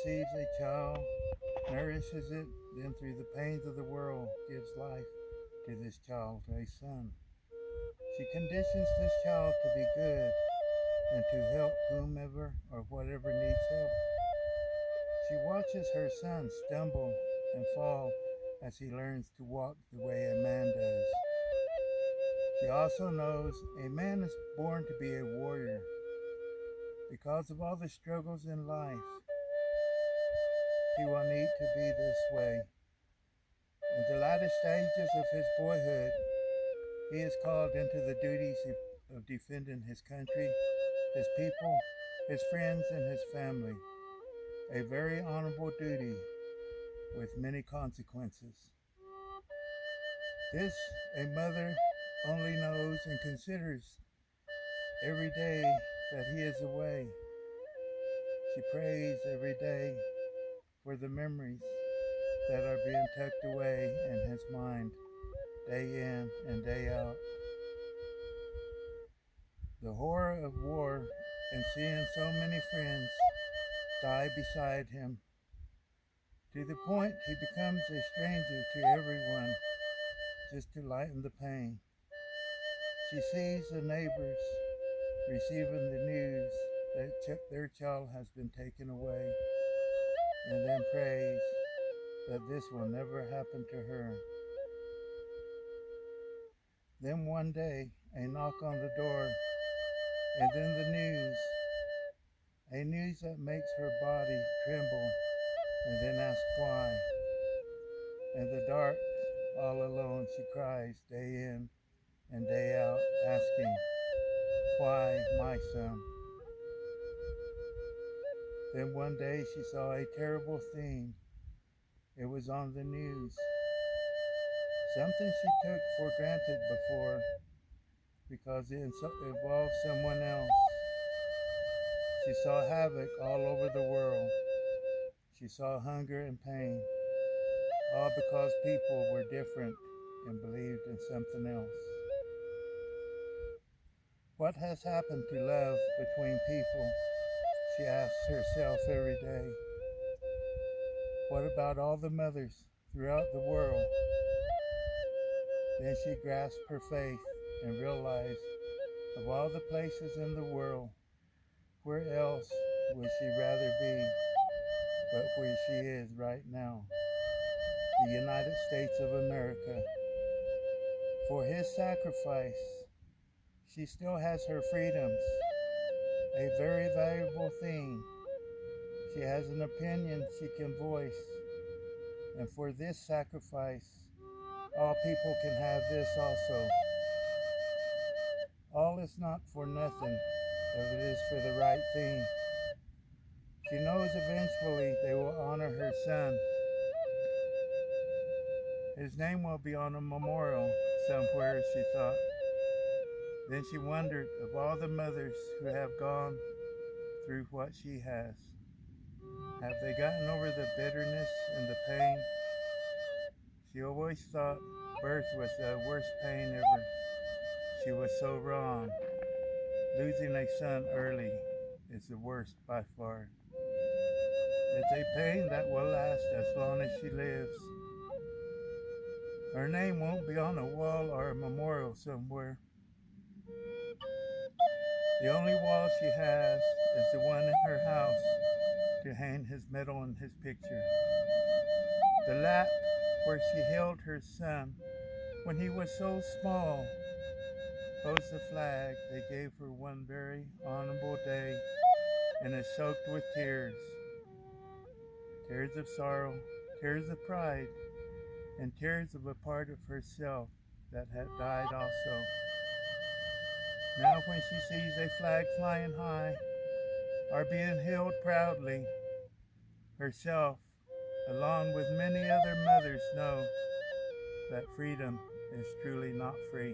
conceives a child, nourishes it, then through the pains of the world gives life to this child, a son. She conditions this child to be good and to help whomever or whatever needs help. She watches her son stumble and fall as he learns to walk the way a man does. She also knows a man is born to be a warrior. Because of all the struggles in life, he will need to be this way. In the latter stages of his boyhood, he is called into the duties of defending his country, his people, his friends, and his family. A very honorable duty with many consequences. This a mother only knows and considers every day that he is away. She prays every day for the memories that are being tucked away in his mind, day in and day out. The horror of war and seeing so many friends die beside him, to the point he becomes a stranger to everyone just to lighten the pain. She sees the neighbors receiving the news that their child has been taken away and then prays that this will never happen to her. Then one day, a knock on the door, and then the news, a news that makes her body tremble, and then ask why. In the dark, all alone, she cries day in and day out, asking, why my son? Then one day she saw a terrible thing. It was on the news. Something she took for granted before because it involved someone else. She saw havoc all over the world. She saw hunger and pain, all because people were different and believed in something else. What has happened to love between people? She asks herself every day. What about all the mothers throughout the world? Then she grasped her faith and realized of all the places in the world, where else would she rather be but where she is right now, the United States of America. For his sacrifice, she still has her freedoms, a very valuable thing. She has an opinion she can voice, and for this sacrifice, all people can have this also. All is not for nothing, if it is for the right thing. She knows eventually they will honor her son. His name will be on a memorial somewhere, she thought. Then she wondered of all the mothers who have gone through what she has. Have they gotten over the bitterness and the pain? She always thought birth was the worst pain ever. She was so wrong. Losing a son early is the worst by far. It's a pain that will last as long as she lives. Her name won't be on a wall or a memorial somewhere. The only wall she has is the one in her house to hang his medal and his picture. The lap where she held her son when he was so small holds the flag they gave her one very honorable day and is soaked with tears. Tears of sorrow, tears of pride, and tears of a part of herself that had died also. Now when she sees a flag flying high or being held proudly, herself, along with many other mothers, know that freedom is truly not free.